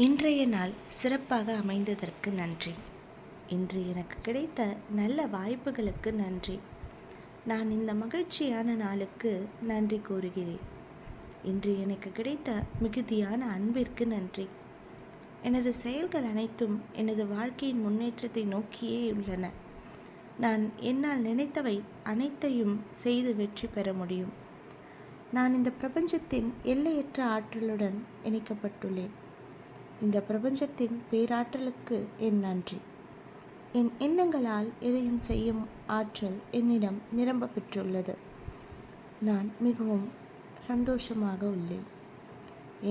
இன்றைய நாள் சிறப்பாக அமைந்ததற்கு நன்றி. இன்று எனக்கு கிடைத்த நல்ல வாய்ப்புகளுக்கு நன்றி. நான் இந்த மகிழ்ச்சியான நாளுக்கு நன்றி கூறுகிறேன். இன்று எனக்கு கிடைத்த மிகுதியான அன்பிற்கு நன்றி. எனது செயல்கள் அனைத்தும் எனது வாழ்க்கையின் முன்னேற்றத்தை நோக்கியே உள்ளன. நான் என்னால் நினைத்தவை அனைத்தையும் செய்து வெற்றி பெற முடியும். நான் இந்த பிரபஞ்சத்தின் எல்லையற்ற ஆற்றலுடன் இணைக்கப்பட்டுள்ளேன். இந்த பிரபஞ்சத்தின் பேராற்றலுக்கு என் நன்றி. என் எண்ணங்களால் எதையும் செய்யும் ஆற்றல் என்னிடம் நிரம்ப பெற்றுள்ளது. நான் மிகவும் சந்தோஷமாக உள்ளேன்.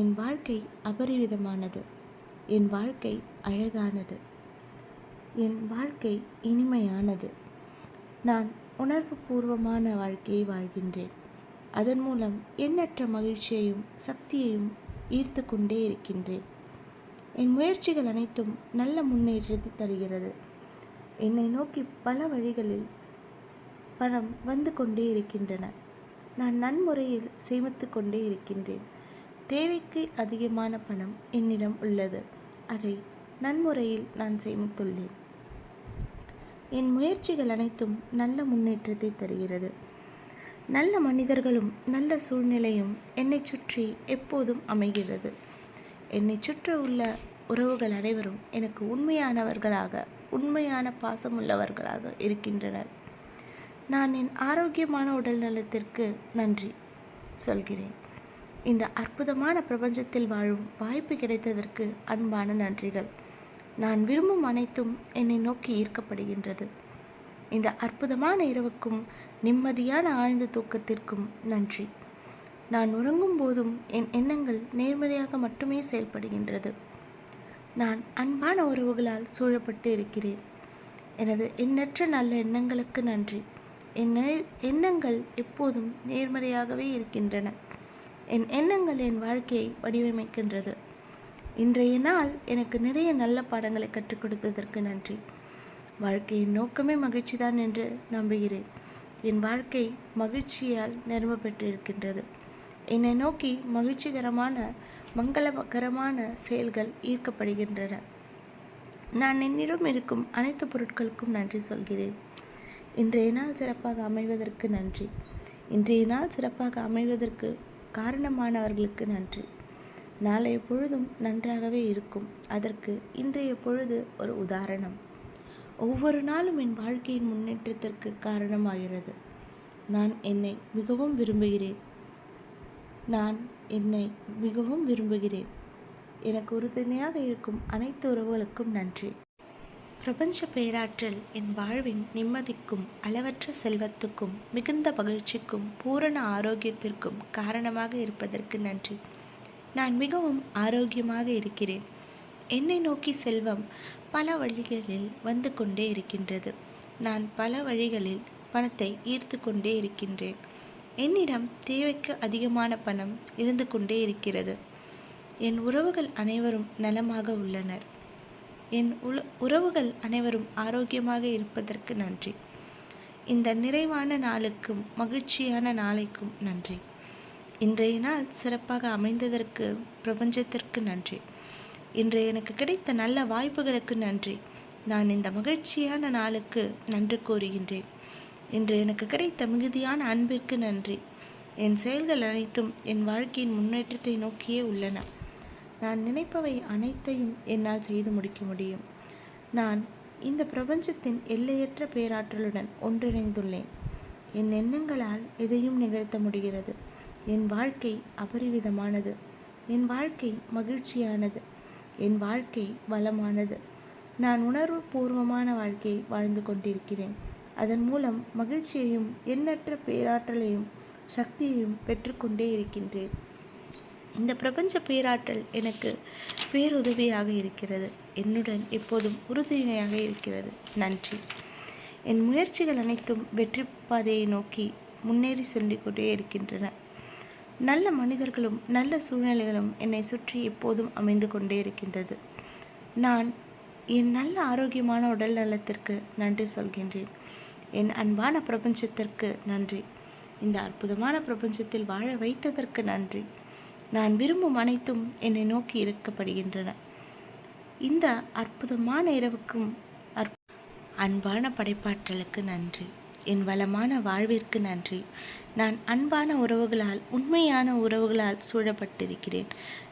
என் வாழ்க்கை அபரிவிதமானது. என் வாழ்க்கை அழகானது. என் வாழ்க்கை இனிமையானது. நான் உணர்வு பூர்வமான வாழ்க்கையை வாழ்கின்றேன். அதன் மூலம் எண்ணற்ற மகிழ்ச்சியையும் சக்தியையும் ஈர்த்து கொண்டே இருக்கின்றேன். என் முயற்சிகள் அனைத்தும் நல்ல முன்னேற்றத்தை தருகிறது. என்னை நோக்கி பல வழிகளில் பணம் வந்து கொண்டே இருக்கின்றன. நான் நன்முறையில் சேமித்து கொண்டே இருக்கின்றேன். தேவைக்கு அதிகமான பணம் என்னிடம் உள்ளது. அதை நன்முறையில் நான் சேமித்துள்ளேன். என் முயற்சிகள் அனைத்தும் நல்ல முன்னேற்றத்தை தருகிறது. நல்ல மனிதர்களும் நல்ல சூழ்நிலையும் என்னை சுற்றி எப்போதும் அமைகிறது. என்னை சுற்றி உள்ள உறவுகள் அனைவரும் எனக்கு உண்மையானவர்களாக, உண்மையான பாசமுள்ளவர்களாக இருக்கின்றனர். நான் என் ஆரோக்கியமான உடல் நலத்திற்கு நன்றி சொல்கிறேன். இந்த அற்புதமான பிரபஞ்சத்தில் வாழும் வாய்ப்பு கிடைத்ததற்கு அன்பான நன்றிகள். நான் விரும்பும் அனைத்தும் என்னை நோக்கி ஈர்க்கப்படுகின்றது. இந்த அற்புதமான இரவுக்கும் நிம்மதியான ஆழ்ந்த தூக்கத்திற்கும் நன்றி. நான் உறங்கும் போதும் என் எண்ணங்கள் நேர்மறையாக மட்டுமே செயல்படுகின்றது. நான் அன்பான உறவுகளால் சூழப்பட்டு இருக்கிறேன். எனது எண்ணற்ற நல்ல எண்ணங்களுக்கு நன்றி. என் எண்ணங்கள் எப்போதும் நேர்மறையாகவே இருக்கின்றன. என் எண்ணங்கள் என் வாழ்க்கையை வடிவமைக்கின்றது. இன்றைய நாள் எனக்கு நிறைய நல்ல பாடங்களை கற்றுக் கொடுத்ததற்கு நன்றி. வாழ்க்கையின் நோக்கமே மகிழ்ச்சிதான் என்று நம்புகிறேன். என் வாழ்க்கை மகிழ்ச்சியால் நிரம்ப பெற்றிருக்கின்றது. என்னை நோக்கி மகிழ்ச்சிகரமான மங்களகரமான செயல்கள் ஈர்க்கப்படுகின்றன. நான் என்னிடம் இருக்கும் அனைத்து பொருட்களுக்கும் நன்றி சொல்கிறேன். இன்றைய நாள் சிறப்பாக அமைவதற்கு நன்றி. இன்றைய நாள் சிறப்பாக அமைவதற்கு காரணமானவர்களுக்கு நன்றி. நாளைய பொழுதும் நன்றாகவே இருக்கும். அதற்கு இன்றைய பொழுது ஒரு உதாரணம். ஒவ்வொரு நாளும் என் வாழ்க்கையின் முன்னேற்றத்திற்கு காரணமாகிறது. நான் என்னை மிகவும் விரும்புகிறேன். எனக்கு உறுதுணையாக இருக்கும் அனைத்து உறவுகளுக்கும் நன்றி. பிரபஞ்ச பேராற்றல் என் வாழ்வின் நிம்மதிக்கும் அளவற்ற செல்வத்துக்கும் மிகுந்த மகிழ்ச்சிக்கும் பூரண ஆரோக்கியத்திற்கும் காரணமாக இருப்பதற்கு நன்றி. நான் மிகவும் ஆரோக்கியமாக இருக்கிறேன். என்னை நோக்கி செல்வம் பல வழிகளில் வந்து கொண்டே இருக்கின்றது. நான் பல வழிகளில் பணத்தை ஈர்த்து கொண்டே இருக்கின்றேன். என்னிடம் தேவைக்கு அதிகமான பணம் இருந்து கொண்டே இருக்கிறது. என் உறவுகள் அனைவரும் நலமாக உள்ளனர். என் உறவுகள் அனைவரும் ஆரோக்கியமாக இருப்பதற்கு நன்றி. இந்த நிறைவான நாளுக்கும் மகிழ்ச்சியான நாளைக்கும் நன்றி. இன்றைய நாள் சிறப்பாக அமைந்ததற்கு பிரபஞ்சத்திற்கு நன்றி. இன்று எனக்கு கிடைத்த நல்ல வாய்ப்புகளுக்கு நன்றி. நான் இந்த மகிழ்ச்சியான நாளுக்கு நன்றி கூறுகின்றேன். இன்று எனக்கு கிடைத்த மிகுதியான அன்பிற்கு நன்றி. என் செயல்கள் அனைத்தும் என் வாழ்க்கையின் முன்னேற்றத்தை நோக்கியே உள்ளன. நான் நினைப்பவை அனைத்தையும் என்னால் செய்து முடிக்க முடியும். நான் இந்த பிரபஞ்சத்தின் எல்லையற்ற பேராற்றலுடன் ஒன்றிணைந்துள்ளேன். என் எண்ணங்களால் எதையும் நிகழ்த்த முடிகிறது. என் வாழ்க்கை அபரிவிதமானது. என் வாழ்க்கை மகிழ்ச்சியானது. என் வாழ்க்கை வளமானது. நான் உணர்வு பூர்வமான வாழ்க்கையை வாழ்ந்து கொண்டிருக்கிறேன். அதன் மூலம் மகிழ்ச்சியையும் எண்ணற்ற பேராற்றலையும் சக்தியையும் பெற்றுக்கொண்டே இருக்கின்றேன். இந்த பிரபஞ்ச பேராற்றல் எனக்கு பேருதவியாக இருக்கிறது. என்னுடன் எப்போதும் உறுதுணையாக இருக்கிறது. நன்றி. என் முயற்சிகள் அனைத்தும் வெற்றி பாதையை நோக்கி முன்னேறி சென்று கொண்டே இருக்கின்றன. நல்ல மனிதர்களும் நல்ல சூழ்நிலைகளும் என்னை சுற்றி எப்போதும் அமைந்து கொண்டே இருக்கின்றது. நான் என் நல்ல ஆரோக்கியமான உடல் நலத்திற்கு நன்றி சொல்கின்றேன். என் அன்பான பிரபஞ்சத்திற்கு நன்றி. இந்த அற்புதமான பிரபஞ்சத்தில் வாழ வைத்ததற்கு நன்றி. நான் விரும்பும் அனைத்தும் என்னை நோக்கி ஈர்க்கப்படுகின்றன. இந்த அற்புதமான இரவுக்கும் அன்பான படைப்பாற்றலுக்கு நன்றி. என் வளமான வாழ்விற்கு நன்றி. நான் அன்பான உறவுகளால், உண்மையான உறவுகளால் சூழப்பட்டிருக்கிறேன்.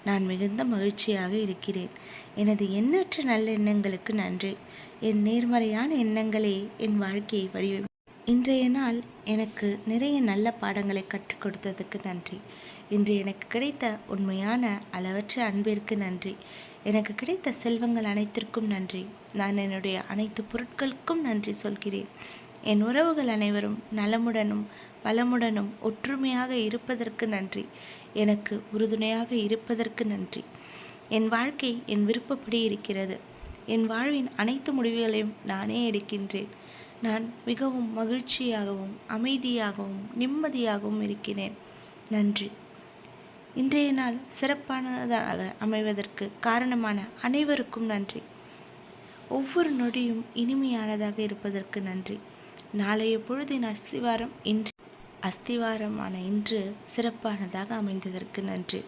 நான் மிகுந்த மகிழ்ச்சியாக இருக்கிறேன். எனது எண்ணற்ற நல்லெண்ணங்களுக்கு நன்றி. என் நேர்மறையான எண்ணங்களே என் வாழ்க்கையை வடிவமைக்கும். இன்றைய நாள் எனக்கு நிறைய நல்ல பாடங்களை கற்றுக் கொடுத்ததுக்கு நன்றி. இன்று எனக்கு கிடைத்த உண்மையான அளவற்ற அன்பிற்கு நன்றி. எனக்கு கிடைத்த செல்வங்கள் அனைத்திற்கும் நன்றி. நான் என்னுடைய அனைத்து பொருட்களுக்கும் நன்றி சொல்கிறேன். என் உறவுகள் அனைவரும் நலமுடனும் வளமுடனும் ஒற்றுமையாக இருப்பதற்கு நன்றி. எனக்கு உறுதுணையாக இருப்பதற்கு நன்றி. என் வாழ்க்கை என் விருப்பப்படி இருக்கிறது. என் வாழ்வின் அனைத்து முடிவுகளையும் நானே எடுக்கின்றேன். நான் மிகவும் மகிழ்ச்சியாகவும் அமைதியாகவும் நிம்மதியாகவும் இருக்கிறேன். நன்றி. இன்றைய நாள் சிறப்பானதாக அமைவதற்கு காரணமான அனைவருக்கும் நன்றி. ஒவ்வொரு நொடியும் இனிமையானதாக இருப்பதற்கு நன்றி. நாளைய பொழுதின் அஸ்திவாரமான இன்று சிறப்பானதாக அமைந்ததற்கு நன்றி.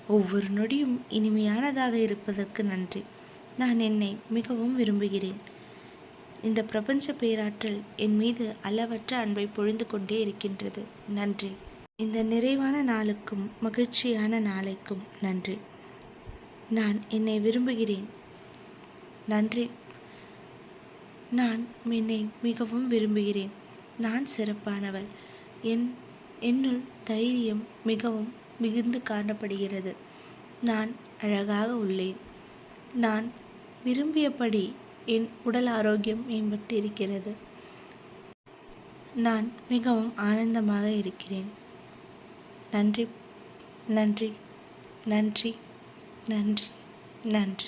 ஒவ்வொரு நொடியும் இனிமையானதாக இருப்பதற்கு நன்றி. நான் என்னை மிகவும் விரும்புகிறேன். இந்த பிரபஞ்ச பேராற்றல் என் மீது அளவற்ற அன்பை பொழிந்து கொண்டே இருக்கின்றது. நன்றி. இந்த நிறைவான நாளுக்கும் மகிழ்ச்சியான நாளைக்கும் நன்றி. நான் என்னை விரும்புகிறேன். நன்றி. நான் என்னை மிகவும் விரும்புகிறேன். நான் சிறப்பானவள். என்னுள் தைரியம் மிகவும் மிகுந்து காணப்படுகிறது. நான் அழகாக உள்ளேன். நான் விரும்பியபடி என் உடல் ஆரோக்கியம் மேம்பட்டு இருக்கிறது. நான் மிகவும் ஆனந்தமாக இருக்கிறேன். நன்றி, நன்றி, நன்றி, நன்றி, நன்றி.